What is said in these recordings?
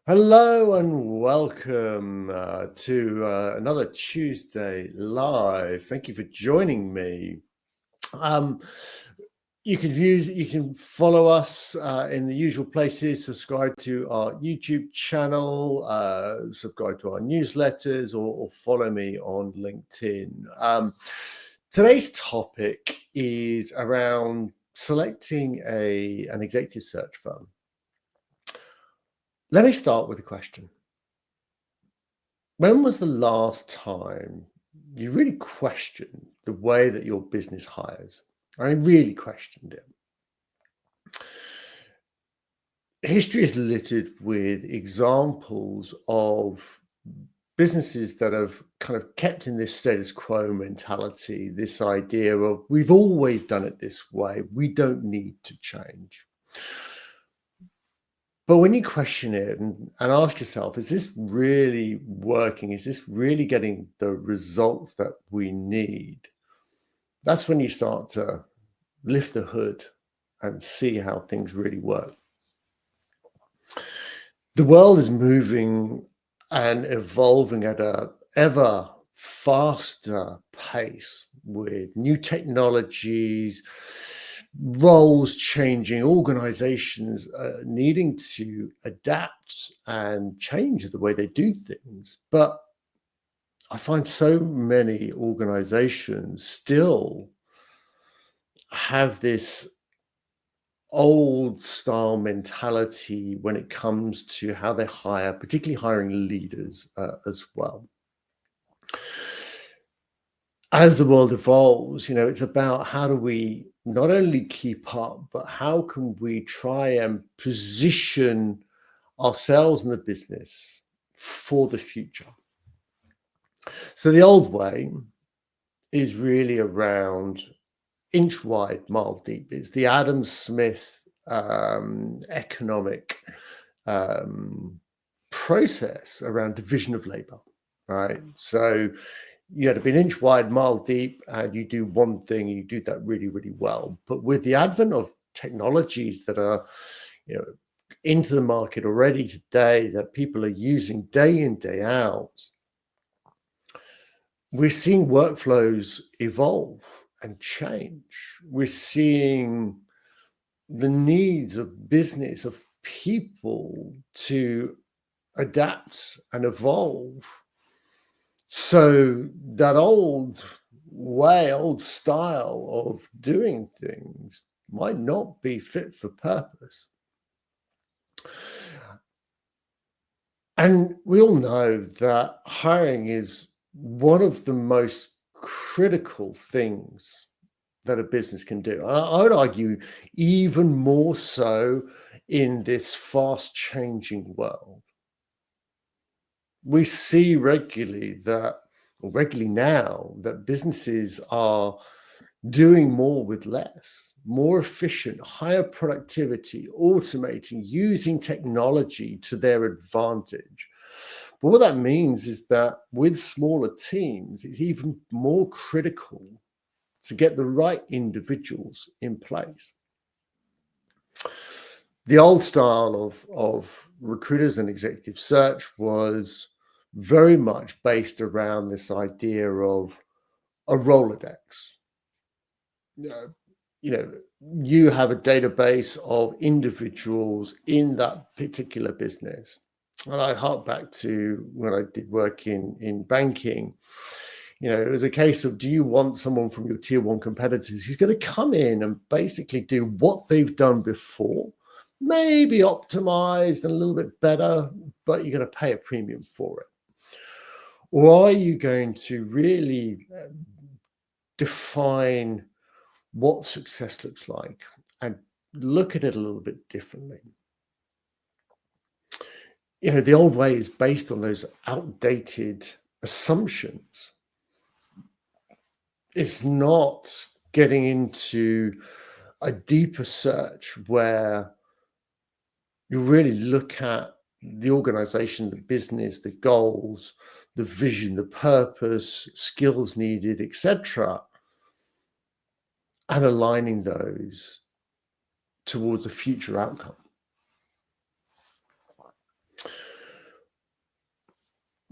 Hello and welcome to another Tuesday Live. Thank you for joining me. Um, you can follow us in the usual places. Subscribe to our YouTube channel, subscribe to our newsletters, or follow me on LinkedIn. Today's topic is around selecting an executive search firm. Let me start with a question. When was the last time you really questioned the way that your business hires? I mean, really questioned it. History is littered with examples of businesses that have kind of kept in this status quo mentality, this idea of we've always done it this way, we don't need to change. But when you question it and ask yourself, is this really working? Is this really getting the results that we need? That's when you start to lift the hood and see how things really work. The world is moving and evolving at an ever faster pace with new technologies, roles changing, organizations needing to adapt and change the way they do things. But I find so many organizations still have this old style mentality when it comes to how they hire, particularly hiring leaders as well. As the world evolves, it's about how do we not only keep up, but how can we try and position ourselves in the business for the future. So the old way is really around inch wide, mile deep. It's the Adam Smith economic process around division of labor, right? So you had to be an inch wide, mile deep, and you do one thing, and you do that really, really well. But with the advent of technologies that are, into the market already today, that people are using day in, day out, we're seeing workflows evolve and change. We're seeing the needs of business, of people to adapt and evolve. So that old way, old style of doing things might not be fit for purpose. And we all know that hiring is one of the most critical things that a business can do. I would argue even more so in this fast changing world. We see regularly now, that businesses are doing more with less, more efficient, higher productivity, automating, using technology to their advantage. But what that means is that with smaller teams, it's even more critical to get the right individuals in place. The old style of recruiters and executive search was very much based around this idea of a Rolodex. You have a database of individuals in that particular business. And I hark back to when I did work in banking. It was a case of, do you want someone from your tier one competitors who's going to come in and basically do what they've done before, maybe optimized and a little bit better, but you're going to pay a premium for it? Or are you going to really define what success looks like and look at it a little bit differently? The old way is based on those outdated assumptions. It's not getting into a deeper search where you really look at the organization, the business, the goals, the vision, the purpose, skills needed, etc., and aligning those towards a future outcome.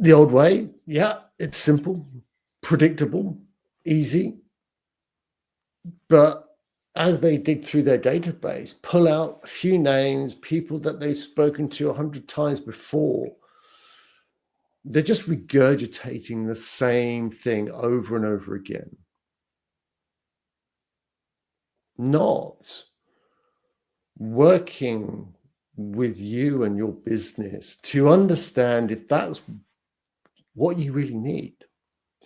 The old way, yeah, it's simple, predictable, easy. But as they dig through their database, pull out a few names, people that they've spoken to 100 times before, they're just regurgitating the same thing over and over again. Not working with you and your business to understand if that's what you really need.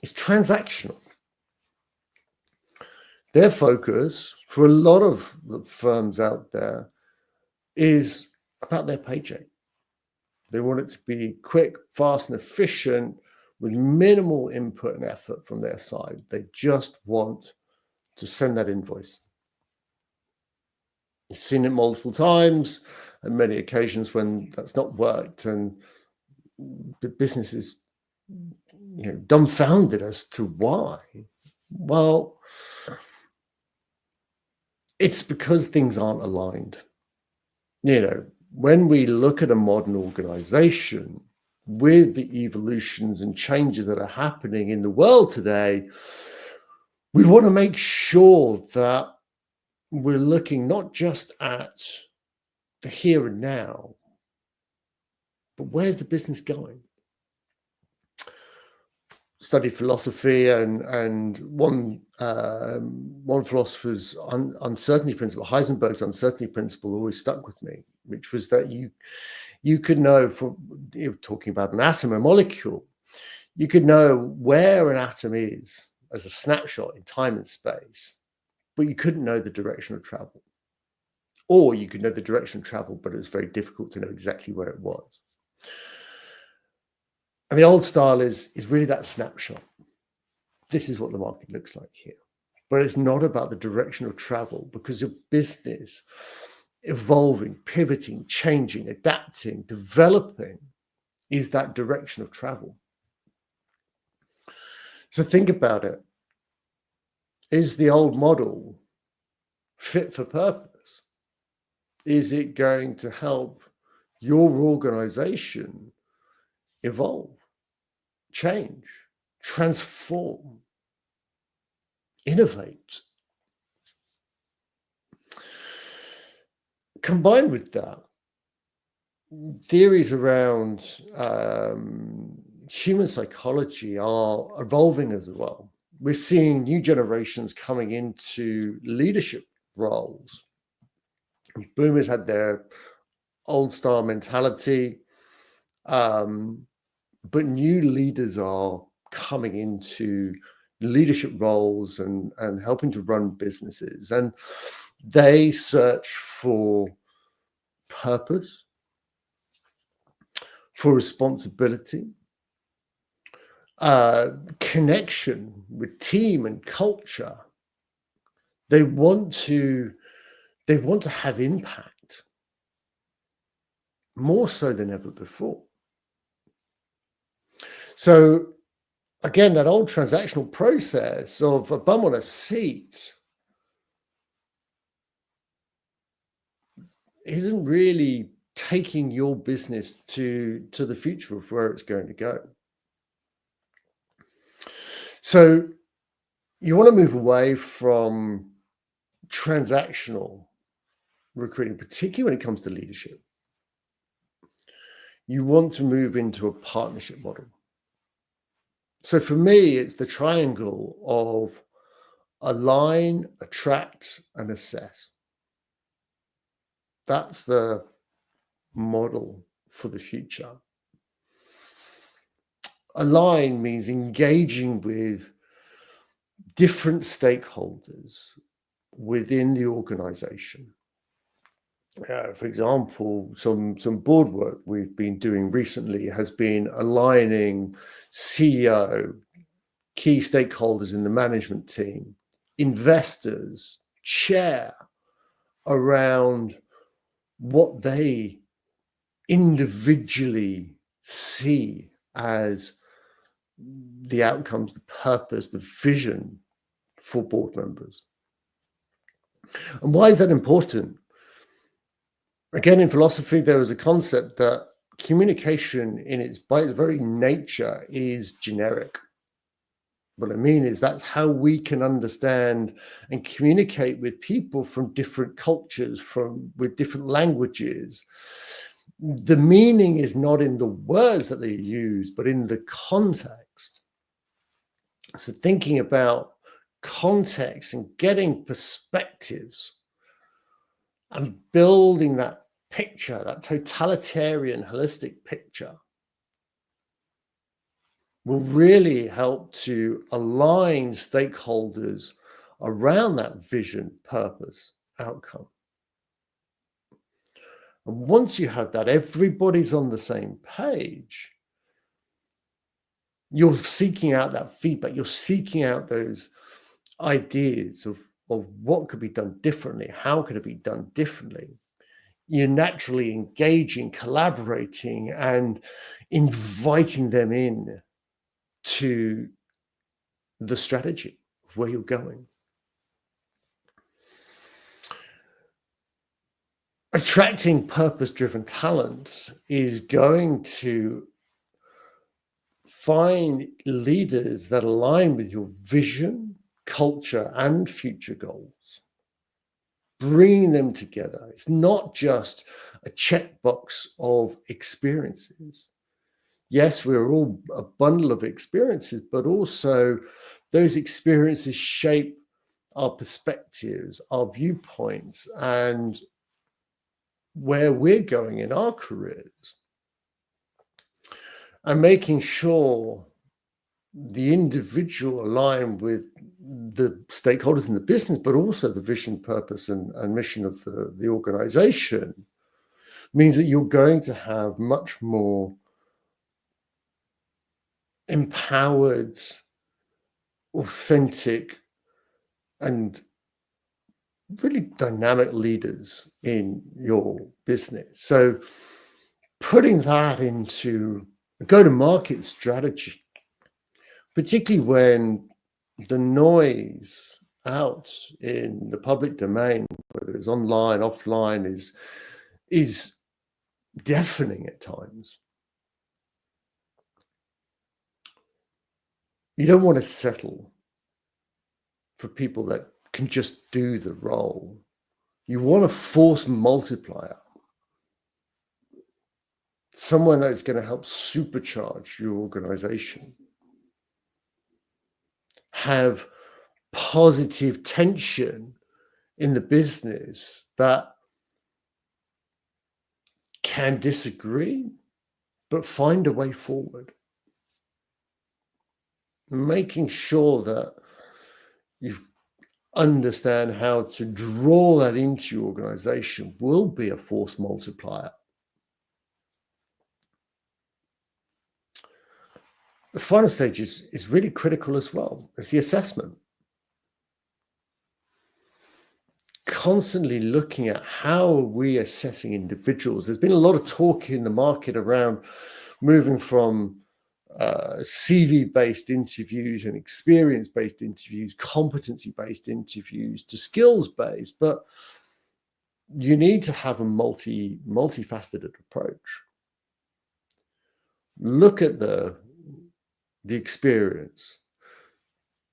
It's transactional. Their focus for a lot of the firms out there is about their paycheck. They want it to be quick, fast, and efficient with minimal input and effort from their side. They just want to send that invoice. You've seen it multiple times and many occasions when that's not worked, and the business is dumbfounded as to why. Well, it's because things aren't aligned. When we look at a modern organization with the evolutions and changes that are happening in the world today, we want to make sure that we're looking not just at the here and now, but where's the business going? Studied philosophy, and one philosopher's uncertainty principle, Heisenberg's uncertainty principle, always stuck with me, which was that you could know, from talking about an atom, a molecule, you could know where an atom is as a snapshot in time and space, but you couldn't know the direction of travel. Or you could know the direction of travel, but it was very difficult to know exactly where it was. And the old style is really that snapshot. This is what the market looks like here. But it's not about the direction of travel, because your business evolving, pivoting, changing, adapting, developing is that direction of travel. So think about it. Is the old model fit for purpose? Is it going to help your organization evolve, change, transform, innovate? Combined with that, theories around human psychology are evolving as well. We're seeing new generations coming into leadership roles. Boomers had their old style mentality, but new leaders are coming into leadership roles and helping to run businesses, and they search for purpose, for responsibility, connection with team and culture. They want to have impact more so than ever before. So again, that old transactional process of a bum on a seat isn't really taking your business to the future of where it's going to go. So you want to move away from transactional recruiting, particularly when it comes to leadership. You want to move into a partnership model. So for me, it's the triangle of align, attract, and assess. That's the model for the future. Align means engaging with different stakeholders within the organization. For example, some board work we've been doing recently has been aligning CEO, key stakeholders in the management team, investors, chair, around what they individually see as the outcomes, the purpose, the vision for board members. And why is that important? Again, in philosophy, there was a concept that communication by its very nature is generic. What I mean is that's how we can understand and communicate with people from different cultures, with different languages. The meaning is not in the words that they use, but in the context. So thinking about context and getting perspectives and building that picture, that totalitarian, holistic picture, will really help to align stakeholders around that vision, purpose, outcome. And once you have that, everybody's on the same page. You're seeking out that feedback. You're seeking out those ideas of what could be done differently. How could it be done differently? You're naturally engaging, collaborating, and inviting them in to the strategy of where you're going. Attracting purpose-driven talent is going to find leaders that align with your vision, culture, and future goals. Bringing them together. It's not just a checkbox of experiences. Yes, we're all a bundle of experiences, but also those experiences shape our perspectives, our viewpoints, and where we're going in our careers. And making sure the individual align with the stakeholders in the business, but also the vision, purpose, and mission of the organization, means that you're going to have much more empowered, authentic, and really dynamic leaders in your business. So putting that into a go-to-market strategy, particularly when the noise out in the public domain, whether it's online, offline, is deafening at times. You don't want to settle for people that can just do the role. You want a force multiplier, someone that's going to help supercharge your organization, have positive tension in the business that can disagree, but find a way forward. Making sure that you understand how to draw that into your organization will be a force multiplier. The final stage is really critical as well. It's the assessment. Constantly looking at how are we assessing individuals. There's been a lot of talk in the market around moving from CV-based interviews and experience-based interviews, competency-based interviews to skills-based, but you need to have a multifaceted approach. Look at the experience,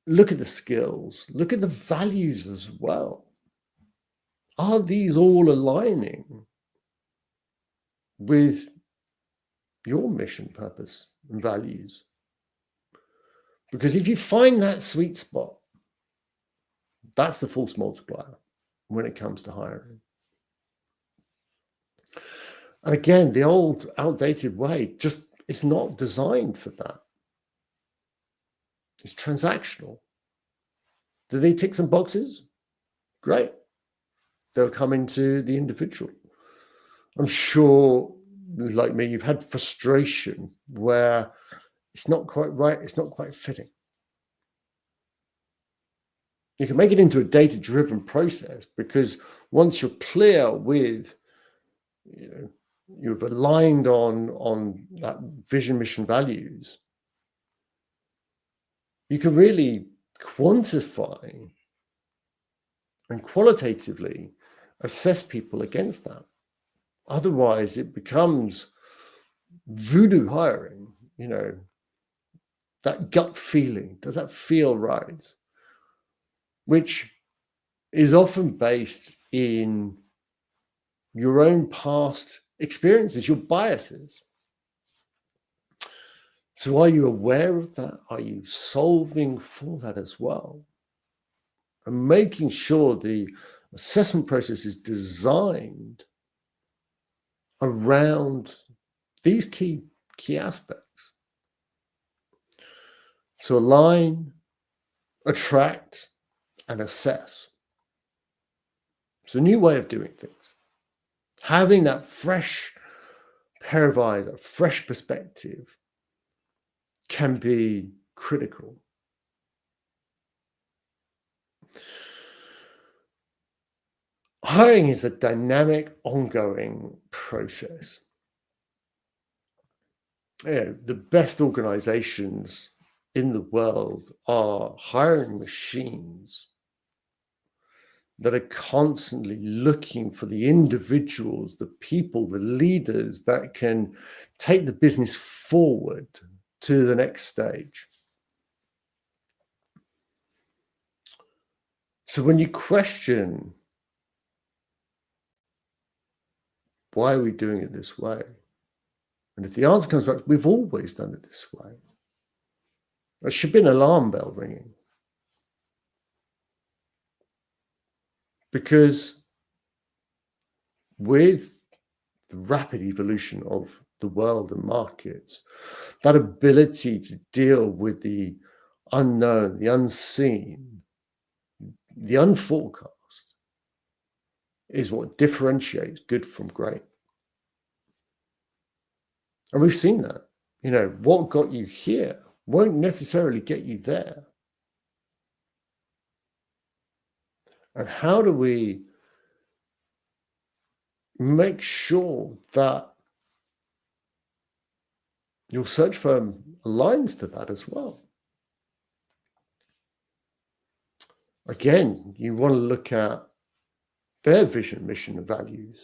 look at the skills, look at the values as well. Are these all aligning with your mission, purpose, and values? Because if you find that sweet spot, that's the force multiplier when it comes to hiring. And again, the old outdated way, it's not designed for that. It's transactional. Do they tick some boxes? Great. They'll come into the individual. I'm sure, like me, you've had frustration where it's not quite right, it's not quite fitting. You can make it into a data-driven process, because once you're clear with, you've aligned on that vision, mission, values, you can really quantify and qualitatively assess people against that. Otherwise, it becomes voodoo hiring, that gut feeling, does that feel right? Which is often based in your own past experiences, your biases. So are you aware of that? Are you solving for that as well? And making sure the assessment process is designed around these key aspects. So align, attract, and assess. It's a new way of doing things. Having that fresh pair of eyes, a fresh perspective, can be critical. Hiring is a dynamic, ongoing process. The best organizations in the world are hiring machines that are constantly looking for the individuals, the people, the leaders that can take the business forward to the next stage. So when you question, why are we doing it this way? And if the answer comes back, we've always done it this way, there should be an alarm bell ringing. Because with the rapid evolution of the world and markets, that ability to deal with the unknown, the unseen, the unforecast is what differentiates good from great. And we've seen that. What got you here won't necessarily get you there. And how do we make sure that your search firm aligns to that as well? Again, you want to look at their vision, mission, and values.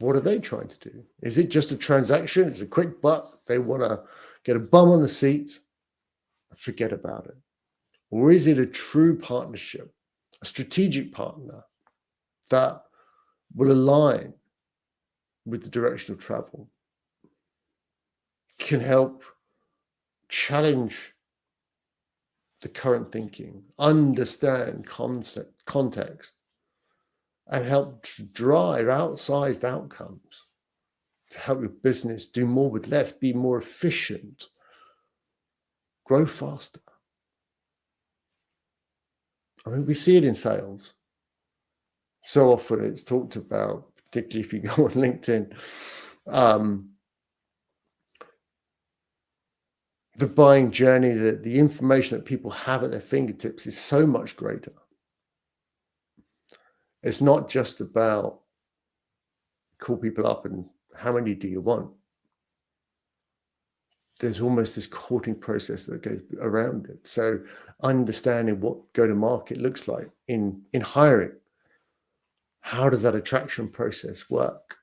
What are they trying to do? Is it just a transaction? It's a quick buck. They want to get a bum on the seat and forget about it. Or is it a true partnership, a strategic partner that will align with the direction of travel, can help challenge the current thinking, understand context, and help drive outsized outcomes to help your business do more with less, be more efficient, grow faster? We see it in sales. So often it's talked about, particularly if you go on LinkedIn, the buying journey, the information that people have at their fingertips is so much greater. It's not just about call people up and how many do you want. There's almost this courting process that goes around it. So understanding what go-to-market looks like in hiring, how does that attraction process work?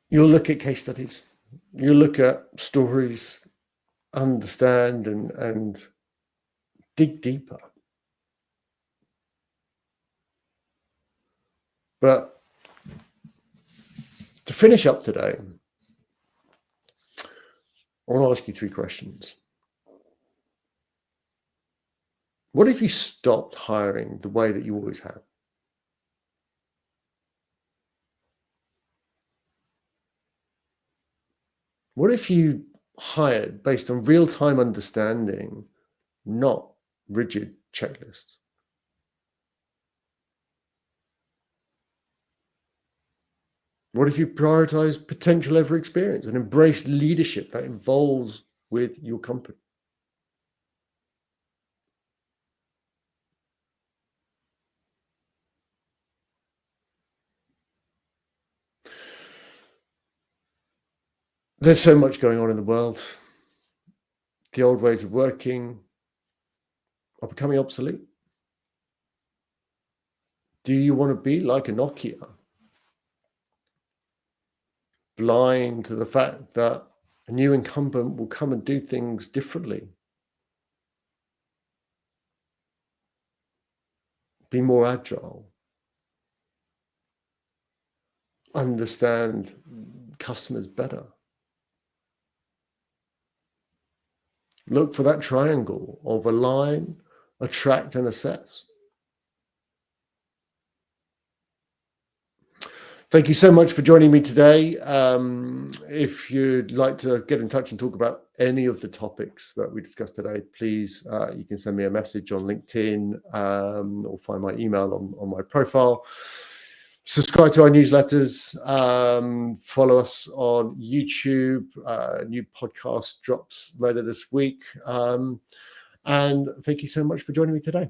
You'll look at case studies, you'll look at stories, understand and dig deeper. But to finish up today, I want to ask you 3 questions. What if you stopped hiring the way that you always have? What if you hired based on real-time understanding, not rigid checklists? What if you prioritize potential over experience and embrace leadership that involves with your company? There's so much going on in the world. The old ways of working are becoming obsolete. Do you want to be like a Nokia, blind to the fact that a new incumbent will come and do things differently, be more agile, understand customers better? Look for that triangle of align, attract, and assess. Thank you so much for joining me today. If you'd like to get in touch and talk about any of the topics that we discussed today, please, you can send me a message on LinkedIn or find my email on my profile. Subscribe to our newsletters, follow us on YouTube. New podcast drops later this week. And thank you so much for joining me today.